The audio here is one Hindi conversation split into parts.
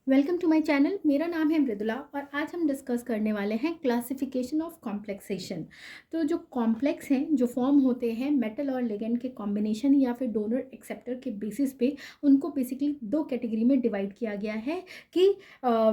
Welcome to my channel. मेरा नाम है मृदुला और आज हम डिस्कस करने वाले हैं क्लासिफिकेशन ऑफ कॉम्प्लेक्सेशन। तो जो कॉम्प्लेक्स हैं, जो फॉर्म होते हैं मेटल और लिगेंड के कॉम्बिनेशन या फिर डोनर एक्सेप्टर के बेसिस पे, उनको बेसिकली दो कैटेगरी में डिवाइड किया गया है कि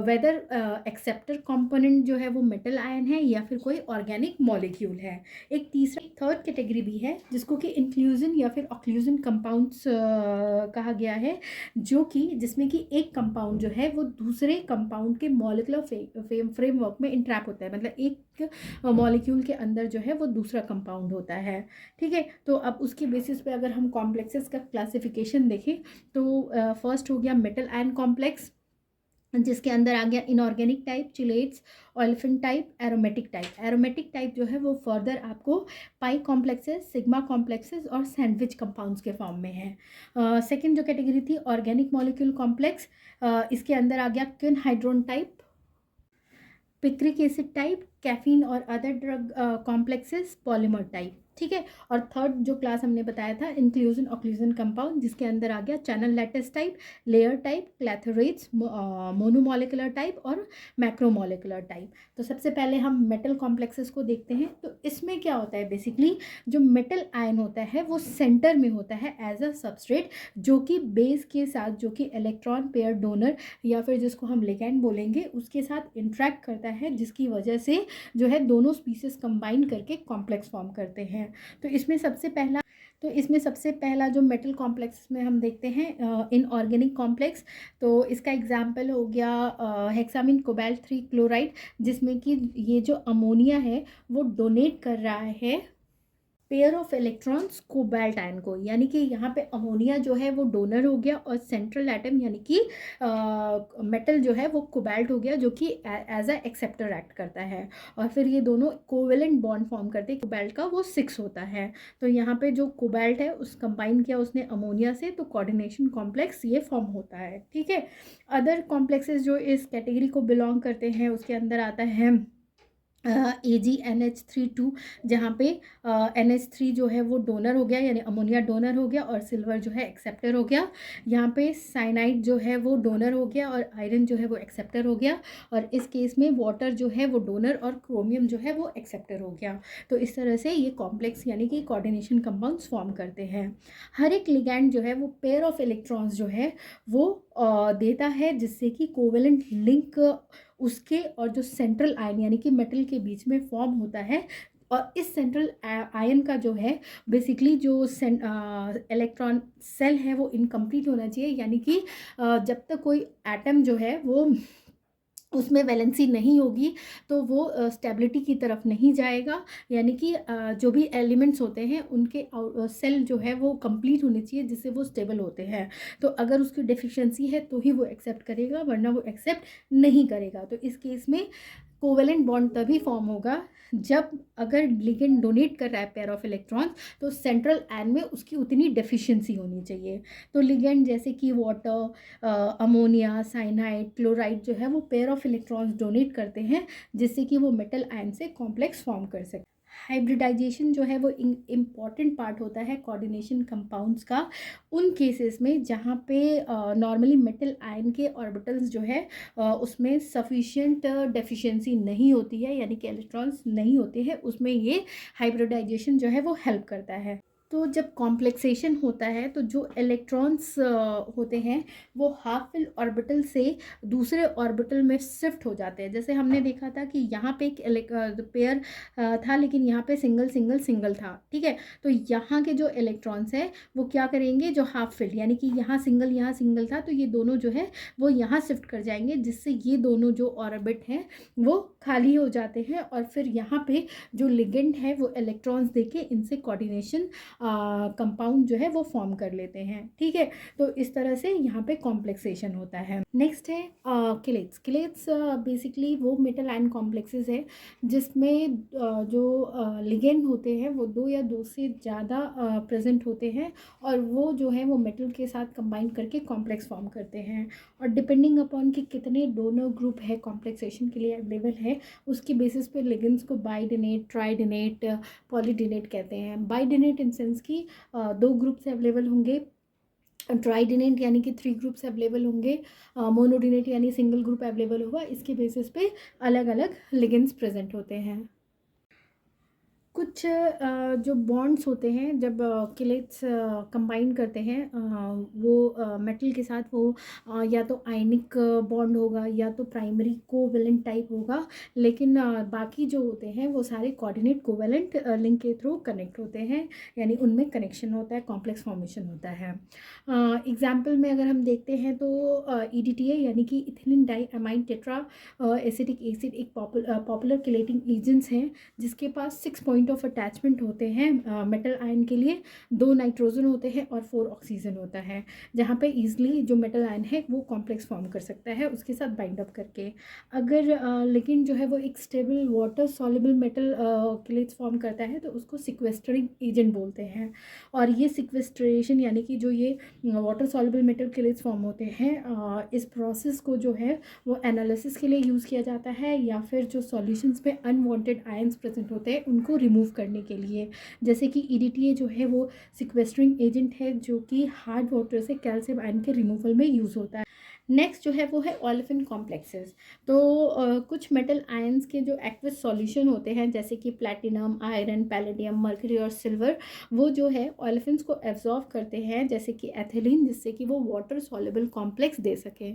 वेदर एक्सेप्टर कंपोनेंट जो है वो मेटल आयन है या फिर कोई ऑर्गेनिक मॉलिक्यूल है। एक तीसरा थर्ड कैटेगरी भी है जिसको कि इंक्लूजन या फिर ऑक्लूजन कंपाउंड्स कहा गया है, जो कि जिसमें कि एक कंपाउंड जो है वो दूसरे कंपाउंड के मॉलिक्यूलर फ्रेमवर्क में इंट्रैप होता है, मतलब एक मॉलिक्यूल के अंदर जो है वो दूसरा कंपाउंड होता है। ठीक है, तो अब उसके बेसिस पे अगर हम कॉम्प्लेक्सेस का क्लासिफिकेशन देखें तो फर्स्ट हो गया मेटल आयन कॉम्प्लेक्स, जिसके अंदर आ गया inorganic type, chelates, olefin type, aromatic type. Aromatic type जो है वो फर्दर आपको पाई कॉम्प्लेक्सेस, सिग्मा कॉम्प्लेक्सेस और सैंडविच कंपाउंड्स के फॉर्म में है। सेकंड जो कैटेगरी थी ऑर्गेनिक मॉलिक्यूल कॉम्प्लेक्स, इसके अंदर आ गया quinhydrone type, picric acid type, caffeine और other drug complexes, polymer type. ठीक है, और थर्ड जो क्लास हमने बताया था इंक्लूजन ऑक्लूजन कंपाउंड, जिसके अंदर आ गया channel lattice type, layer type, clathrates, monomolecular type और मैक्रोमोलिकुलर टाइप। तो सबसे पहले हम मेटल कॉम्प्लेक्सेस को देखते हैं। तो इसमें क्या होता है, बेसिकली जो मेटल आयन होता है वो सेंटर में होता है एज अ सबस्ट्रेट, जो कि बेस के साथ, जो कि इलेक्ट्रॉन पेयर डोनर या फिर जिसको हम लिगैंड बोलेंगे उसके साथ इंट्रैक्ट करता है, जिसकी वजह से जो है दोनों स्पीसीज कंबाइन करके कॉम्प्लेक्स फॉर्म करते हैं। तो इसमें सबसे पहला जो मेटल कॉम्प्लेक्स में हम देखते हैं इनऑर्गेनिक कॉम्प्लेक्स। तो इसका एग्जाम्पल हो गया हेक्सामिन कोबाल्ट 3 क्लोराइड, जिसमें कि ये जो अमोनिया है वो डोनेट कर रहा है pair of electrons cobalt ion को, यानी कि यहाँ पे अमोनिया जो है वो डोनर हो गया और सेंट्रल एटम यानी कि मेटल जो है वो कोबाल्ट हो गया, जो कि एज अ एक्सेप्टर एक्ट करता है। और फिर ये दोनों कोवेलेंट बॉन्ड फॉर्म करते हैं, कोबाल्ट का वो 6 होता है। तो यहाँ पे जो कोबाल्ट है उस कंबाइन किया उसने अमोनिया से, तो कोऑर्डिनेशन कॉम्प्लेक्स ये फॉर्म होता है। ठीक है, अदर कॉम्प्लेक्सेस जो इस कैटेगरी को बिलोंग करते हैं उसके अंदर आता है AgNH3 2, जहाँ पे NH3 जो है वो डोनर हो गया, यानी अमोनिया डोनर हो गया और सिल्वर जो है एक्सेप्टर हो गया। यहाँ पे साइनाइड जो है वो डोनर हो गया और आयरन जो है वो एक्सेप्टर हो गया। और इस केस में वाटर जो है वो डोनर और क्रोमियम जो है वो एक्सेप्टर हो गया। तो इस तरह से ये कॉम्प्लेक्स यानी कि कोऑर्डिनेशन कंपाउंड्स फॉर्म करते हैं। हर एक लिगैंड जो है वो पेयर ऑफ इलेक्ट्रॉन्स जो है वो देता है, जिससे कि कोवेलेंट लिंक उसके और जो सेंट्रल आयन यानी कि मेटल के बीच में फॉर्म होता है। और इस सेंट्रल आयन का जो है बेसिकली जो इलेक्ट्रॉन सेल है वो इनकम्प्लीट होना चाहिए, यानी कि जब तक कोई एटम जो है वो उसमें वैलेंसी नहीं होगी तो वो स्टेबिलिटी की तरफ नहीं जाएगा। यानी कि जो भी एलिमेंट्स होते हैं उनके सेल जो है वो कंप्लीट होने चाहिए जिससे वो स्टेबल होते हैं। तो अगर उसकी डेफिशिएंसी है तो ही वो एक्सेप्ट करेगा, वरना वो एक्सेप्ट नहीं करेगा। तो इस केस में कोवेलेंट बॉन्ड तभी फॉर्म होगा जब अगर लिगेंड डोनेट कर रहा है पेयर ऑफ इलेक्ट्रॉन्स, तो सेंट्रल आयन में उसकी उतनी डेफिशिएंसी होनी चाहिए। तो लिगेंड जैसे कि वाटर, अमोनिया, साइनाइड, क्लोराइड जो है वो पेयर ऑफ इलेक्ट्रॉन्स डोनेट करते हैं, जिससे कि वो मेटल आयन से कॉम्प्लेक्स फॉर्म कर सके। हाइब्रिडाइजेशन जो है वो इम्पॉर्टेंट पार्ट होता है कोऑर्डिनेशन कंपाउंड्स का, उन केसेस में जहाँ पे नॉर्मली मेटल आयन के ऑर्बिटल्स जो है उसमें सफिशिएंट डेफिशिएंसी नहीं होती है, यानी कि इलेक्ट्रॉन्स नहीं होते हैं, उसमें ये हाइब्रिडाइजेशन जो है वो हेल्प करता है। तो जब कॉम्प्लेक्सेशन होता है तो जो इलेक्ट्रॉन्स होते हैं वो हाफ फिल ऑर्बिटल से दूसरे ऑर्बिटल में शिफ्ट हो जाते हैं। जैसे हमने देखा था कि यहाँ पे एक पेयर था, लेकिन यहाँ पे सिंगल सिंगल सिंगल था। ठीक है, तो यहाँ के जो इलेक्ट्रॉन्स है वो क्या करेंगे, जो हाफ फिल्ड यानी कि यहाँ सिंगल था, तो ये दोनों जो है वो यहाँ शिफ्ट कर जाएंगे, जिससे ये दोनों जो ऑर्बिट हैं वो खाली हो जाते हैं। और फिर यहाँ पे जो लिगेंड है वो इलेक्ट्रॉन्स देके इनसे कोऑर्डिनेशन कंपाउंड जो है वो फॉर्म कर लेते हैं। ठीक है, तो इस तरह से यहाँ पे कॉम्प्लेक्सेशन होता है। नेक्स्ट है किलेट्स। किलेट्स बेसिकली वो मेटल आयन कॉम्प्लेक्सेस है जिसमें जो लिगेंड होते हैं वो दो या दो से ज़्यादा प्रेजेंट होते हैं, और वो जो है वो मेटल के साथ कंबाइन करके कॉम्प्लेक्स फॉर्म करते हैं। और डिपेंडिंग अपॉन कि कितने डोनर ग्रुप है कॉम्प्लेक्सेशन के लिए अवेलेबल है, उसके बेसिस पे लिगेंड्स को बाइडेनेट, ट्राइडेनेट, पॉलीडेनेट कहते हैं। बाइडेनेट इन सेंस की दो ग्रुप से अवेलेबल होंगे, ट्राइडिनेट यानी कि 3 ग्रुप्स अवेलेबल होंगे, मोनोडिनेट यानी सिंगल ग्रुप अवेलेबल होगा। इसके बेसिस पे अलग अलग लिगेंड्स प्रेजेंट होते हैं। कुछ जो बॉन्ड्स होते हैं जब किलेट्स कंबाइन करते हैं, वो मेटल के साथ, वो या तो आयनिक बॉन्ड होगा या तो प्राइमरी कोवेलेंट टाइप होगा, लेकिन बाकी जो होते हैं वो सारे कोऑर्डिनेट कोवेलेंट लिंक के थ्रू कनेक्ट होते हैं, यानी उनमें कनेक्शन होता है, कॉम्प्लेक्स फॉर्मेशन होता है। एग्जाम्पल में अगर हम देखते हैं तो EDTA यानी कि ethylene di amine tetra acetic acid एक पॉपुलर किलेटिंग एजेंट्स हैं, जिसके पास 6 पॉइंट ऑफ अटैचमेंट होते हैं मेटल आयन के लिए। 2 नाइट्रोजन होते हैं और 4 ऑक्सीजन होता है, जहाँ पे ईजिली जो मेटल आयन है वो कॉम्प्लेक्स फॉर्म कर सकता है उसके साथ बाइंड अप करके। अगर लेकिन जो है वो एक stable water soluble metal chelates form करता है तो उसको सिक्वेस्टरिंग एजेंट बोलते हैं। और ये सिक्वेस्ट्रेशन यानी कि जो ये water soluble metal chelates form होते हैं, इस प्रोसेस को जो है वो एनालिसिस के लिए यूज़ किया जाता है, या फिर जो सॉल्यूशंस में अनवांटेड आयंस प्रेजेंट होते हैं उनको रिमूव करने के लिए। जैसे कि EDTA जो है वो सिक्वेस्टरिंग एजेंट है जो कि हार्ड वाटर से कैल्शियम आयन के रिमूवल में यूज़ होता है। नेक्स्ट जो है वो है ओलेफिन कॉम्प्लेक्सेस। तो कुछ मेटल आयंस के जो एक्वस सॉल्यूशन होते हैं जैसे कि प्लैटिनम, आयरन, पैलेडियम, मर्करी और सिल्वर, वो जो है ओलेफिन्स को एब्जॉर्ब करते हैं जैसे कि एथिलीन, जिससे कि वो वाटर सॉल्युबल कॉम्प्लेक्स दे सके।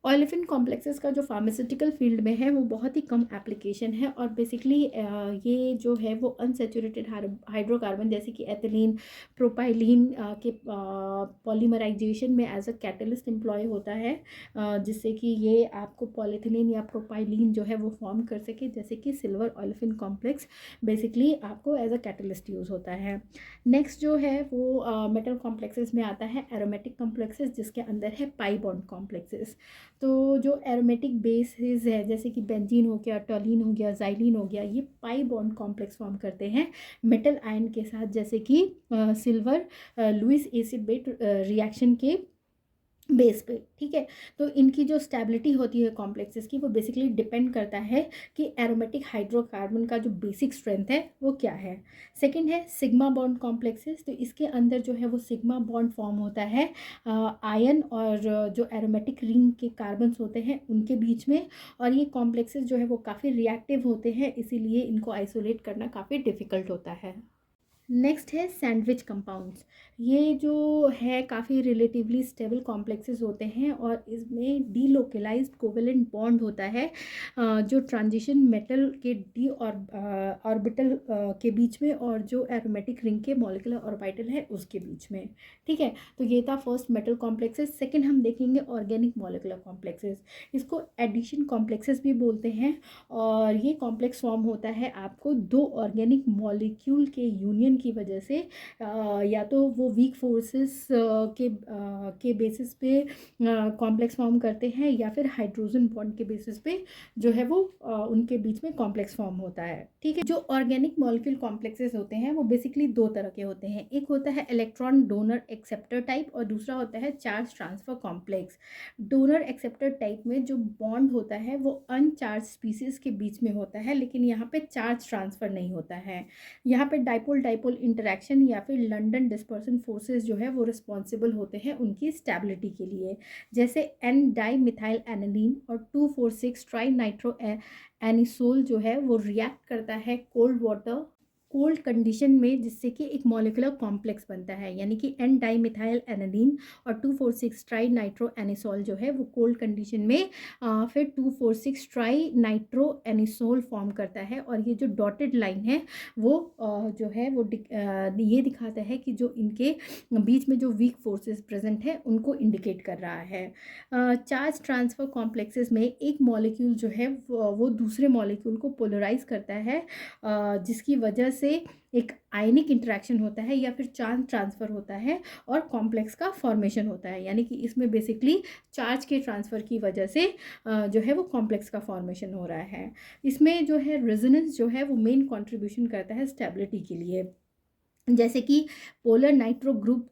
ओलेफिन कॉम्प्लेक्सेस का जो फार्मास्यूटिकल फील्ड में है वो बहुत ही कम एप्लीकेशन है, और बेसिकली ये जो है वो अनसेचुरेटेड हाइड्रोकार्बन जैसे कि एथिलीन, प्रोपाइलीन के पॉलीमराइजेशन में एज अ कैटलिस्ट एम्प्लॉय होता है, जिससे कि ये आपको पॉलीथिलीन या प्रोपाइलीन जो है वो फॉर्म कर सके, जैसे कि सिल्वर ओलेफिन कॉम्प्लेक्स बेसिकली आपको एज अ कैटलिस्ट यूज़ होता है। नेक्स्ट जो है वो मेटल कॉम्प्लेक्सेस में आता है एरोमेटिक कॉम्प्लेक्सेस, जिसके अंदर है पाई बॉन्ड कॉम्प्लेक्सेस। तो जो एरोमेटिक बेसेस है जैसे कि बेंजीन हो गया, टॉलिन हो गया, जाइलिन हो गया, ये पाई बॉन्ड कॉम्प्लेक्स फॉर्म करते हैं मेटल आयन के साथ, जैसे कि silver Lewis acid base reaction के बेस पे। ठीक है, तो इनकी जो स्टेबिलिटी होती है कॉम्प्लेक्सेस की वो बेसिकली डिपेंड करता है कि एरोमेटिक हाइड्रोकार्बन का जो बेसिक स्ट्रेंथ है वो क्या है। सेकंड है सिग्मा बॉन्ड कॉम्प्लेक्सेस। तो इसके अंदर जो है वो सिग्मा बॉन्ड फॉर्म होता है आयन और जो एरोमेटिक रिंग के कार्बन्स होते हैं उनके बीच में, और ये कॉम्प्लेक्सेस जो है वो काफ़ी रिएक्टिव होते हैं, इसीलिए इनको आइसोलेट करना काफ़ी डिफ़िकल्ट होता है। नेक्स्ट है सैंडविच कंपाउंड्स। ये जो है काफ़ी रिलेटिवली स्टेबल कॉम्प्लेक्सेस होते हैं, और इसमें डीलोकलाइज्ड कोवेलेंट बॉन्ड होता है जो ट्रांजिशन मेटल के डी और ऑर्बिटल के बीच में, और जो एरोमेटिक रिंग के मॉलिक्यूलर ऑर्बिटल है उसके बीच में। ठीक है, तो ये था फर्स्ट मेटल कॉम्प्लेक्सेस। सेकंड हम देखेंगे ऑर्गेनिक मॉलिक्यूलर कॉम्प्लेक्सेस। इसको एडिशन कॉम्प्लेक्सेस भी बोलते हैं, और ये कॉम्प्लेक्स फॉर्म होता है आपको 2 ऑर्गेनिक मॉलिक्यूल के यूनियन की वजह से, या तो वो वीक फोर्सेस के बेसिस पे कॉम्प्लेक्स फॉर्म करते हैं, या फिर हाइड्रोजन बॉन्ड के बेसिस पे जो है वो उनके बीच में कॉम्प्लेक्स फॉर्म होता है। ठीक है, जो ऑर्गेनिक मॉलिक्यूल कॉम्प्लेक्सेस होते हैं वो बेसिकली 2 तरह के होते हैं। एक होता है इलेक्ट्रॉन डोनर एक्सेप्टर टाइप, और दूसरा होता है charge transfer complex. Donor acceptor type में जो बॉन्ड होता है वो अनचार्ज स्पीसीज के बीच में होता है, लेकिन यहाँ पे चार्ज ट्रांसफर नहीं होता है। यहाँ पे डाइपोल डाइपोल इंटरेक्शन या फिर लंडन डिस्पर्सन फोर्सेस जो है वो रिस्पॉन्सिबल होते हैं उनकी स्टेबिलिटी के लिए। जैसे एन डाई मिथाइल एनिलीन और 2,4,6 ट्राई नाइट्रो एनिसोल जो है वो रिएक्ट करता है कोल्ड कंडीशन में, जिससे कि एक मॉलिक्यूलर कॉम्प्लेक्स बनता है, यानी कि एन डाई मिथाइल एनिलीन और 2,4,6 ट्राई नाइट्रो एनिसोल जो है वो कोल्ड कंडीशन में फिर 2,4,6 ट्राई नाइट्रो एनिसोल फॉर्म करता है। और ये जो डॉटेड लाइन है वो जो है वो ये दिखाता है कि जो इनके बीच में जो वीक फोर्सेस प्रेजेंट है उनको इंडिकेट कर रहा है। चार्ज ट्रांसफर कॉम्प्लेक्सेस में एक मॉलिक्यूल जो है वो दूसरे मॉलिक्यूल को पोलराइज करता है, जिसकी वजह से एक आयनिक इंटरेक्शन होता है या फिर चार्ज ट्रांसफ़र होता है और कॉम्प्लेक्स का फॉर्मेशन होता है। यानी कि इसमें बेसिकली चार्ज के ट्रांसफ़र की वजह से जो है वो कॉम्प्लेक्स का फॉर्मेशन हो रहा है। इसमें जो है रेजोनेंस जो है वो मेन कंट्रीब्यूशन करता है स्टेबिलिटी के लिए। जैसे कि पोलर नाइट्रो ग्रुप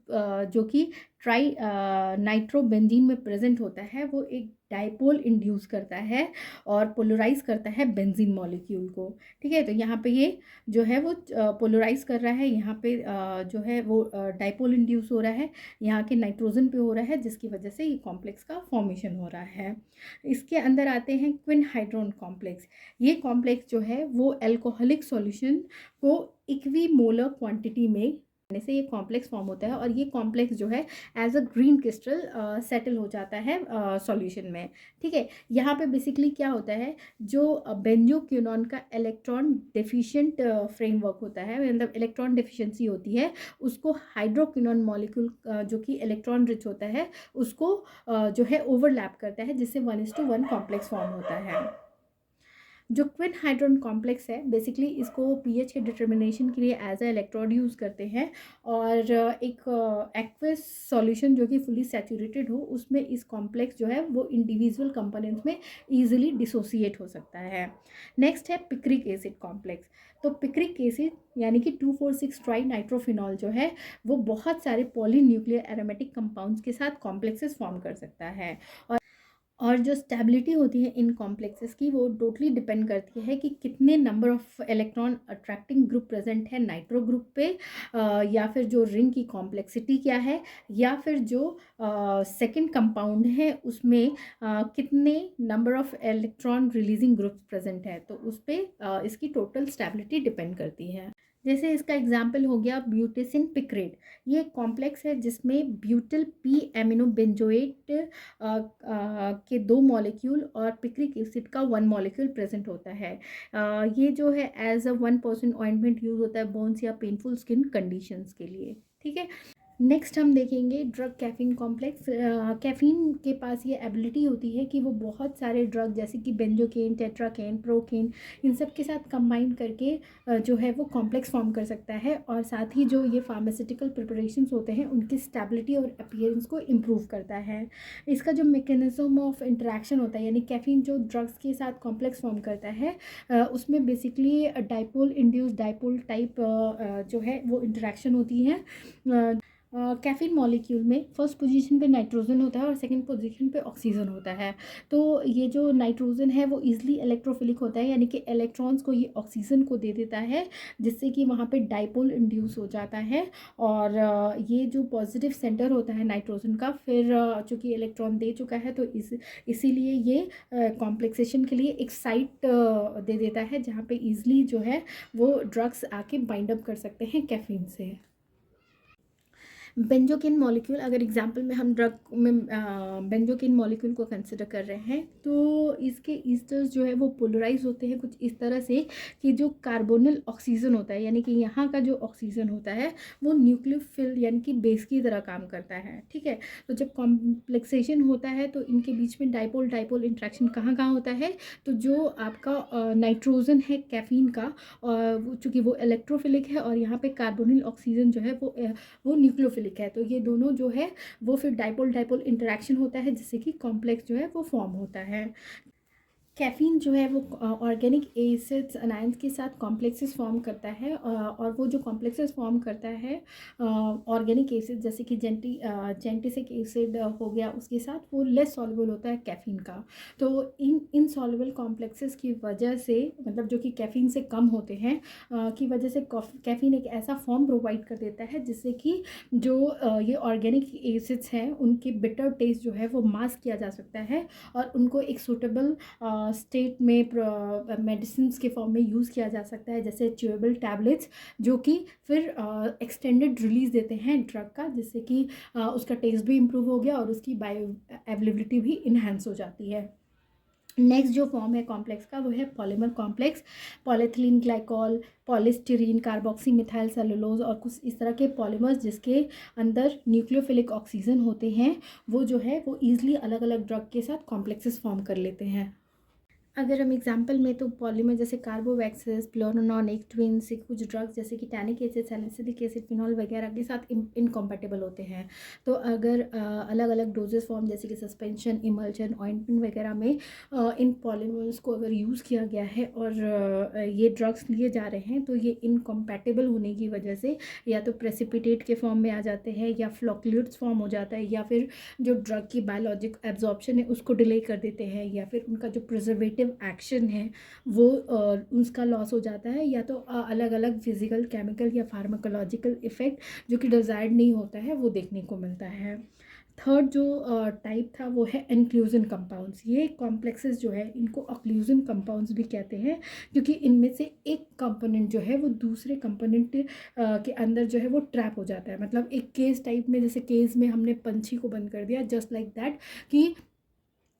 जो कि ट्राई नाइट्रो बेंजीन में प्रेजेंट होता है, वो एक डाइपोल इंड्यूस करता है और पोलराइज करता है बेंजीन मॉलिक्यूल को। ठीक है, तो यहाँ पे ये जो है वो पोलराइज कर रहा है, यहाँ पे जो है वो डाइपोल इंड्यूस हो रहा है, यहाँ के नाइट्रोजन पे हो रहा है, जिसकी वजह से ये कॉम्प्लेक्स का फॉर्मेशन हो रहा है। इसके अंदर आते हैं क्विन हाइड्रोन कॉम्प्लेक्स। ये कॉम्प्लेक्स जो है वो अल्कोहलिक सॉल्यूशन को इक्विमोलर क्वांटिटी में से ये कॉम्प्लेक्स फॉर्म होता है और ये कॉम्प्लेक्स जो है as a green crystal settle हो जाता है सॉल्यूशन में। ठीक है, यहाँ पे बेसिकली क्या होता है, जो बेंजोक्विनोन का इलेक्ट्रॉन डेफिशिएंट फ्रेमवर्क होता है, मतलब इलेक्ट्रॉन डेफिशिएंसी होती है, उसको हाइड्रोक्विनोन मॉलिक्यूल जो कि इलेक्ट्रॉन रिच होता है उसको जो है ओवरलैप करता है, जिससे 1:1 कॉम्प्लेक्स फॉर्म होता है। जो क्विन हाइड्रोन कॉम्प्लेक्स है बेसिकली इसको पीएच के डिटर्मिनेशन के लिए एज अ इलेक्ट्रोड यूज़ करते हैं और एक एक्वस सॉल्यूशन जो कि फुली सैचुरेटेड हो उसमें इस कॉम्प्लेक्स जो है वो इंडिविजुअल कंपोनेंट्स में ईजिली डिसोसिएट हो सकता है। नेक्स्ट है पिक्रिक एसिड कॉम्प्लेक्स। तो पिक्रिक एसिड यानी कि 2,4,6 ट्राई नाइट्रोफिनॉल जो है वो बहुत सारे पॉलीन्यूक्लियर एरोमेटिक कंपाउंड्स के साथ कॉम्प्लेक्सेस फॉर्म कर सकता है और जो स्टेबिलिटी होती है इन कॉम्प्लेक्सेस की वो टोटली डिपेंड करती है कि कितने number of electron attracting group present है नाइट्रो ग्रुप पे, या फिर जो रिंग की कॉम्प्लेक्सिटी क्या है, या फिर जो सेकंड कंपाउंड है उसमें कितने number of electron releasing groups present है, तो उस पर इसकी टोटल स्टेबिलिटी डिपेंड करती है। जैसे इसका एग्जाम्पल हो गया ब्यूटेसिन पिक्रेट। ये एक कॉम्प्लेक्स है जिसमें ब्यूटिल पी एमिनो बेंजोएट के 2 मॉलिक्यूल और पिक्रिक एसिड का 1 मॉलिक्यूल प्रेजेंट होता है। ये जो है एज अ 1% ऑइंटमेंट यूज होता है बोन्स या पेनफुल स्किन कंडीशंस के लिए। ठीक है, नेक्स्ट हम देखेंगे ड्रग कैफीन कॉम्प्लेक्स। कैफीन के पास ये एबिलिटी होती है कि वो बहुत सारे ड्रग जैसे कि बेंजोकेन, टेट्राकेन, प्रोकेन, इन सब के साथ कंबाइन करके जो है वो कॉम्प्लेक्स फॉर्म कर सकता है और साथ ही जो ये फार्मास्यूटिकल प्रिपरेशंस होते हैं उनकी स्टेबिलिटी और अपीयरेंस को इम्प्रूव करता है। इसका जो मैकेनिज्म ऑफ इंटरेक्शन होता है यानी कैफीन जो ड्रग्स के साथ कॉम्प्लेक्स फॉर्म करता है उसमें basically dipole induce dipole type जो है वो इंटरेक्शन होती है। कैफीन मॉलिक्यूल में फर्स्ट पोजीशन पे नाइट्रोजन होता है और सेकंड पोजीशन पे ऑक्सीजन होता है। तो ये जो नाइट्रोजन है वो इजीली इलेक्ट्रोफिलिक होता है यानी कि इलेक्ट्रॉन्स को ये ऑक्सीजन को दे देता है जिससे कि वहाँ पे डाइपोल इंड्यूस हो जाता है और ये जो पॉजिटिव सेंटर होता है नाइट्रोजन का फिर चूँकि इलेक्ट्रॉन दे चुका है तो इसीलिए ये कॉम्प्लेक्सेशन के लिए एक साइट दे देता है जहाँ पे ईजिली जो है वो ड्रग्स आके बाइंड अप कर सकते हैं कैफीन से। बेंजोकिन मॉलिक्यूल, अगर एग्जांपल में हम ड्रग में बेंजोकिन मॉलिक्यूल को कंसिडर कर रहे हैं तो इसके ईस्टर्स जो है वो पोलराइज होते हैं कुछ इस तरह से कि जो कार्बोनिल ऑक्सीजन होता है यानी कि यहाँ का जो ऑक्सीजन होता है वो न्यूक्लियोफिल यानी कि बेस की तरह काम करता है। ठीक है, तो जब कॉम्प्लेक्सेशन होता है तो इनके बीच में डाइपोल डाइपोल इंट्रैक्शन कहाँ कहाँ होता है, तो जो आपका नाइट्रोजन है कैफीन का चूँकि वो इलेक्ट्रोफिलिक है और यहाँ पे कार्बोनिल ऑक्सीजन जो है वो न्यूक्लियोफिलिक है, तो ये दोनों जो है वो फिर डाइपोल डाइपोल इंटरेक्शन होता है जिससे कि कॉम्प्लेक्स जो है वो फॉर्म होता है। कैफीन जो है वो ऑर्गेनिक एसिड्स अनायंस के साथ कॉम्प्लेक्सेस फॉर्म करता है और वो जो कॉम्प्लेक्सेस फॉर्म करता है ऑर्गेनिक एसिड जैसे कि जेंटिसिक एसिड हो गया उसके साथ वो लेस सॉल्युबल होता है कैफीन का। तो इन इनसॉल्युबल कॉम्प्लेक्सेस की वजह से मतलब जो कि कैफीन से कम होते हैं की वजह से कैफीन एक ऐसा फॉर्म प्रोवाइड कर देता है जिससे कि जो ये ऑर्गेनिक एसिड्स हैं उनके बिटर टेस्ट जो है वो मास्क किया जा सकता है और उनको एक सूटेबल स्टेट में मेडिसिन के फॉर्म में यूज़ किया जा सकता है जैसे च्यूएबल टैबलेट्स जो कि फिर एक्सटेंडेड रिलीज देते हैं ड्रग का जिससे कि उसका टेस्ट भी इम्प्रूव हो गया और उसकी बायो अवेलेबिलिटी भी इन्हांस हो जाती है। नेक्स्ट जो फॉर्म है कॉम्प्लेक्स का वो है polymer complex. Polythene glycol, polystyrene, carboxy methyl cellulose और कुछ इस तरह के पॉलीमर्स जिसके अंदर न्यूक्लियोफिलिक ऑक्सीजन होते हैं वो जो है वो ईजिली अलग अलग ड्रग के साथ कॉम्प्लेक्सेस फॉर्म कर लेते हैं। अगर हम एग्जांपल में तो पॉलीमर जैसे कार्बोवैक्सेस, प्लोरोनॉन, ट्विन्स कुछ ड्रग्स जैसे कि tannic acid, salicylic acid, phenol वगैरह के साथ इनकॉम्पैटिबल होते हैं। तो अगर अलग अलग डोजेस फॉर्म जैसे कि सस्पेंशन, इमल्शन, ऑइंटमेंट वगैरह में इन पॉलीमर्स को अगर यूज़ किया गया है और ये ड्रग्स लिए जा रहे हैं, तो ये इनकॉम्पैटिबल होने की वजह से या तो प्रेसिपिटेट के फॉर्म में आ जाते हैं, या फ्लोक्ल्यूड्स फॉर्म हो जाता है, या फिर जो ड्रग की बायोलॉजिक एब्जॉर्प्शन है उसको डिले कर देते हैं, या फिर उनका जो प्रिजर्वेटिव एक्शन है वो उसका लॉस हो जाता है, या तो अलग अलग फिजिकल, केमिकल या फार्माकोलॉजिकल इफेक्ट जो कि डिजायर्ड नहीं होता है वो देखने को मिलता है। थर्ड जो टाइप था वो है इंक्लूजन कंपाउंड्स। ये कॉम्प्लेक्सेस जो है इनको ऑक्लूजन कंपाउंड्स भी कहते हैं, क्योंकि इनमें से एक कंपोनेंट जो है वो दूसरे कंपोनेंट के अंदर जो है वो ट्रैप हो जाता है। मतलब एक केस टाइप में, जैसे केस में हमने पंछी को बंद कर दिया, जस्ट लाइक दैट कि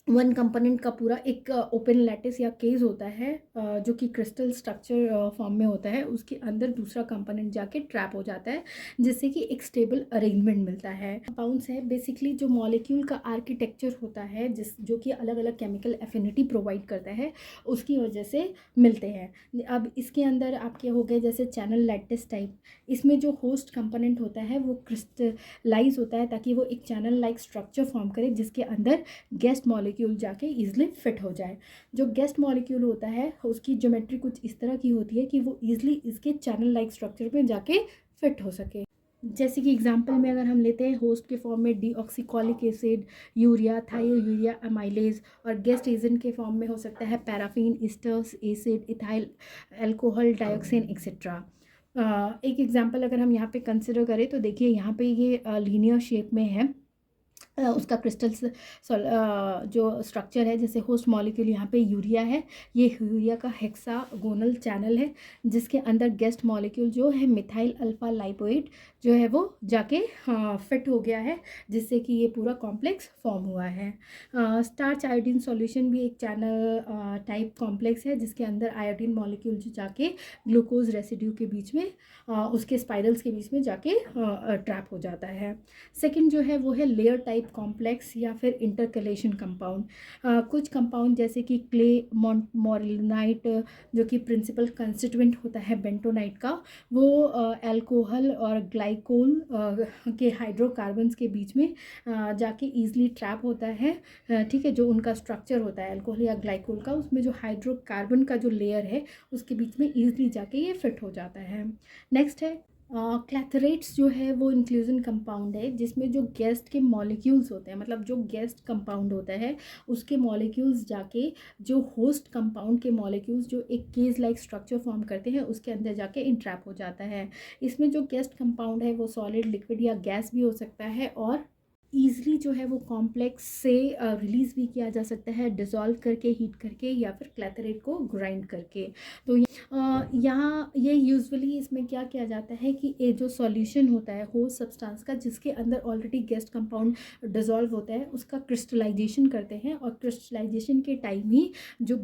वन कंपोनेंट का पूरा एक ओपन लैटिस या केज होता है जो कि क्रिस्टल स्ट्रक्चर फॉर्म में होता है, उसके अंदर दूसरा कंपोनेंट जाके ट्रैप हो जाता है, जिससे कि एक स्टेबल अरेंजमेंट मिलता है। कंपाउंड्स है बेसिकली जो मॉलिक्यूल का आर्किटेक्चर होता है जो कि अलग अलग केमिकल एफिनिटी प्रोवाइड करता है, उसकी वजह से मिलते हैं। अब इसके अंदर आपके हो गए जैसे चैनल लैटिस टाइप, इसमें जो होस्ट कंपोनेंट होता है वो क्रिस्टलाइज होता है ताकि वो एक चैनल लाइक स्ट्रक्चर फॉर्म करे जिसके अंदर गेस्ट मॉलिक्यूल जाके इजीली फिट हो जाए। जो गेस्ट मॉलिक्यूल होता है उसकी ज्योमेट्री कुछ इस तरह की होती है कि वो इजीली इसके चैनल लाइक स्ट्रक्चर में जाके फिट हो सके। जैसे कि एग्जांपल में अगर हम लेते हैं होस्ट के फॉर्म में डीऑक्सीकॉलिक एसिड, यूरिया, थायोयूरिया अमाइलेज, और गेस्ट एजेंट के फॉर्म में हो सकता है paraffin, esters acid, ethyl alcohol, dioxin etcetera. एक एग्जांपल अगर हम यहाँ पे कंसिडर करें तो देखिए यहाँ पे ये लीनियर शेप में है, उसका क्रिस्टल जो स्ट्रक्चर है, जैसे होस्ट मॉलिक्यूल यहाँ पे यूरिया है, ये यूरिया का हेक्सागोनल चैनल है जिसके अंदर गेस्ट मॉलिक्यूल जो है मिथाइल अल्फा लाइपोइड जो है वो जाके फिट हो गया है, जिससे कि ये पूरा कॉम्प्लेक्स फॉर्म हुआ है। स्टार्च आयोडीन सॉल्यूशन भी एक चैनल टाइप कॉम्प्लेक्स है जिसके अंदर आयोडीन मॉलिक्यूल जो जाके ग्लूकोज रेसिड्यू के बीच में उसके स्पाइरल्स के बीच में जाके ट्रैप हो जाता है। सेकंड जो है वो है लेयर टाइप कॉम्प्लेक्स या फिर इंटरकलेशन कंपाउंड। कुछ कंपाउंड जैसे कि क्ले मोरिलनाइट जो कि प्रिंसिपल कंस्टिट्यूएंट होता है बेंटोनाइट का, वो अल्कोहल और ग्लाइकोल के हाइड्रोकार्बन्स के बीच में जाके ईजिली ट्रैप होता है। ठीक है, जो उनका स्ट्रक्चर होता है अल्कोहल या ग्लाइकोल का, उसमें जो हाइड्रोकार्बन का जो लेयर है उसके बीच में ईजिली जाके ये फिट हो जाता है। नेक्स्ट है क्लैथरेट्स जो है वो इंक्लूजन कंपाउंड है जिसमें जो गेस्ट के मॉलिक्यूल्स होते हैं, मतलब जो गेस्ट कंपाउंड होता है उसके मॉलिक्यूल्स जाके जो होस्ट कंपाउंड के मॉलिक्यूल्स जो एक केज लाइक स्ट्रक्चर फॉर्म करते हैं उसके अंदर जाके इंट्रैप हो जाता है। इसमें जो गेस्ट कंपाउंड है वो सॉलिड, लिक्विड या गैस भी हो सकता है, और ईज़िली जो है वो कॉम्प्लेक्स से रिलीज़ भी किया जा सकता है डिज़ोल्व करके, हीट करके, या फिर क्लैथरेट को ग्राइंड करके। तो यहाँ ये यूजुअली इसमें क्या किया जाता है कि ये जो सॉल्यूशन होता है होस्ट सब्सटेंस का जिसके अंदर ऑलरेडी गेस्ट कंपाउंड डिज़ोल्व होता है उसका क्रिस्टलाइजेशन करते हैं, और क्रिस्टलाइजेशन के टाइम ही जो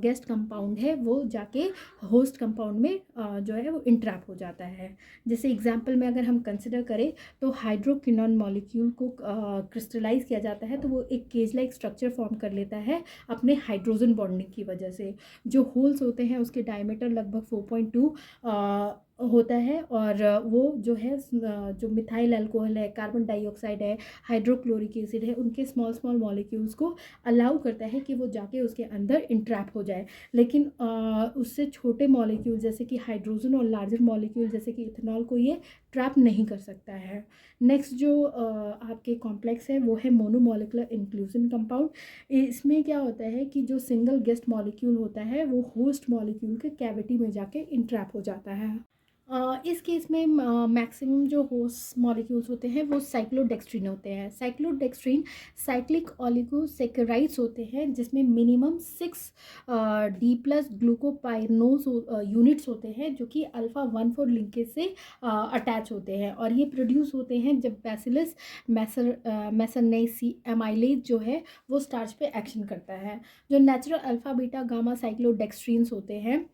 गेस्ट कंपाउंड है वो जाके होस्ट कंपाउंड में जो है वो इंट्रैप हो जाता है। जैसे एग्जाम्पल में अगर हम कंसिडर करें तो हाइड्रोक्विनोन मॉलिक्यूल को क्रिस्टलाइज किया जाता है तो वो एक केज लाइक स्ट्रक्चर फॉर्म कर लेता है अपने हाइड्रोजन बॉन्डिंग की वजह से। जो होल्स होते हैं उसके डायमीटर लगभग 4.2 होता है, और वो जो है जो मिथाइल अल्कोहल है, कार्बन डाइऑक्साइड है, हाइड्रोक्लोरिक एसिड है, उनके स्मॉल स्मॉल मॉलिक्यूल्स को अलाउ करता है कि वो जाके उसके अंदर इंट्रैप हो जाए। लेकिन उससे छोटे मॉलिक्यूल जैसे कि हाइड्रोजन और लार्जर मॉलिक्यूल जैसे कि इथेनॉल को ये ट्रैप नहीं कर सकता है। नेक्स्ट जो आपके कॉम्प्लेक्स है वो है मोनोमोलिकुलर इंक्लूजन कंपाउंड। इसमें क्या होता है कि जो सिंगल गेस्ट मॉलिक्यूल होता है वो होस्ट मॉलिक्यूल के कैविटी में जाके इंट्रैप हो जाता है। इस केस में मैक्सिमम जो होस्ट मॉलिक्यूल्स होते हैं वो साइक्लोडेक्स्ट्रिन होते हैं। साइक्लोडेक्स्ट्रिन साइक्लिक ऑलिगोसैकेराइड्स होते हैं जिसमें मिनिमम 6 D+ ग्लूकोपाइरनोज यूनिट्स होते हैं जो कि अल्फा 1,4 लिंकेज से अटैच होते हैं, और ये प्रोड्यूस होते हैं जब बैसिलस मैसरनेसी एमाइलेज जो है वो स्टार्च पे एक्शन करता है। जो नेचुरल अल्फा बीटा गामा साइक्लोडेक्स्ट्रिन्स होते हैं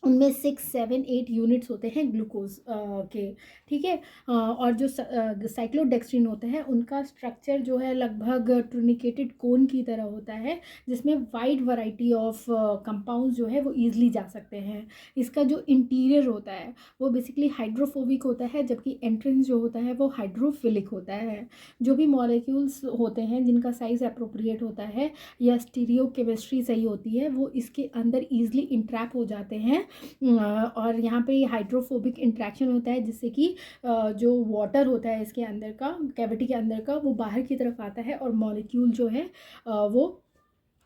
उनमें 6, 7, 8 यूनिट्स होते हैं ग्लूकोज के, ठीक है। और जो साइक्लोडेक्स्ट्रिन होता है उनका स्ट्रक्चर जो है लगभग ट्रूनिकेटेड कोन की तरह होता है, जिसमें वाइड वैरायटी ऑफ कंपाउंड्स जो है वो ईजिली जा सकते हैं। इसका जो इंटीरियर होता है वो बेसिकली हाइड्रोफोबिक होता है, जबकि एंट्रेंस जो होता है वो हाइड्रोफिलिक होता है। जो भी मॉलिक्यूल्स होते हैं जिनका साइज अप्रोप्रिएट होता है या स्टीरियो केमिस्ट्री सही होती है, वो इसके अंदर ईजिली इंट्रैप हो जाते हैं। और यहाँ पे हाइड्रोफोबिक इंट्रैक्शन होता है, जिससे कि जो वाटर होता है इसके अंदर का, कैविटी के अंदर का, वो बाहर की तरफ आता है और मॉलिक्यूल जो है वो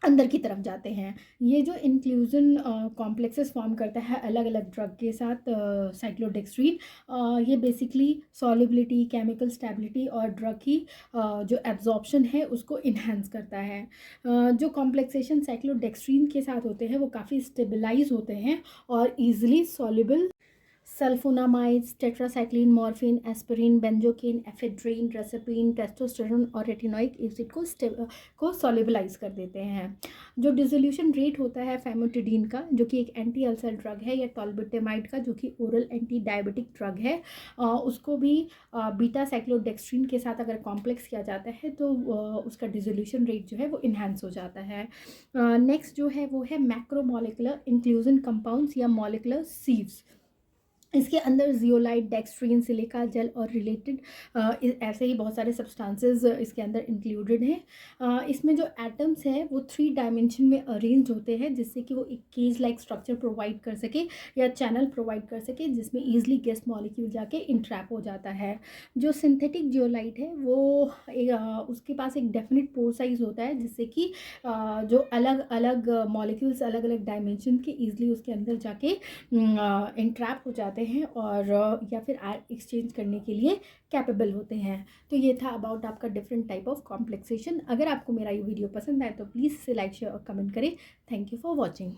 अंदर की तरफ जाते हैं। ये जो इंक्लूजन कॉम्प्लेक्सेस फॉर्म करता है अलग अलग ड्रग के साथ साइक्लोडेक्स्ट्रीन, ये बेसिकली सॉलिबिलिटी, केमिकल स्टेबिलिटी और ड्रग की जो एब्जॉर्प्शन है उसको इन्हेंस करता है। जो कॉम्प्लेक्सेशन साइक्लोडेक्स्ट्रीन के साथ होते हैं वो काफ़ी स्टेबलाइज होते हैं और easily soluble sulphonamides, tetracycline, morphine, aspirin, benzocaine, ephedrine, reserpine, testosterone और रेटिनोइक एसिड को सॉल्युबलाइज कर देते हैं। जो डिसोल्यूशन रेट होता है फैमोटिडीन का, जो कि एक एंटी अल्सर ड्रग है, या टॉल्बुटामाइड का, जो कि ओरल एंटी डायबिटिक ड्रग है, उसको भी बीटा साइक्लोडेक्स्ट्रीन के साथ अगर कॉम्प्लेक्स किया जाता है तो उसका डिसोल्यूशन रेट जो है वो इन्हांस हो जाता है। नेक्स्ट जो है वो है मैक्रोमोलिकुलर इंक्लूजन कंपाउंड्स या मॉलिकुलर सीव्स। इसके अंदर जियोलाइट, डेक्स्ट्रीन, सिलिका जेल और रिलेटेड ऐसे ही बहुत सारे सब्सटेंसेस इसके अंदर इंक्लूडेड हैं। इसमें जो एटम्स हैं वो 3 डायमेंशन में अरेंज होते हैं, जिससे कि वो एक केज लाइक स्ट्रक्चर प्रोवाइड कर सके या चैनल प्रोवाइड कर सके, जिसमें ईजिली गेस्ट मॉलिक्यूल जाके इंट्रैप हो जाता है। जो सिंथेटिक जियोलाइट है वो उसके पास एक डेफिनेट पोर साइज होता है, जिससे कि जो अलग अलग मॉलिक्यूल्स अलग अलग डायमेंशन के ईजिली उसके अंदर जाके इंट्रैप हो जाते हैं और या फिर एक्सचेंज करने के लिए कैपेबल होते हैं। तो ये था अबाउट आपका डिफरेंट टाइप ऑफ कॉम्प्लेक्सेशन। अगर आपको मेरा ये वीडियो पसंद आए तो प्लीज़ इसे लाइक, शेयर और कमेंट करें। Thank you for watching.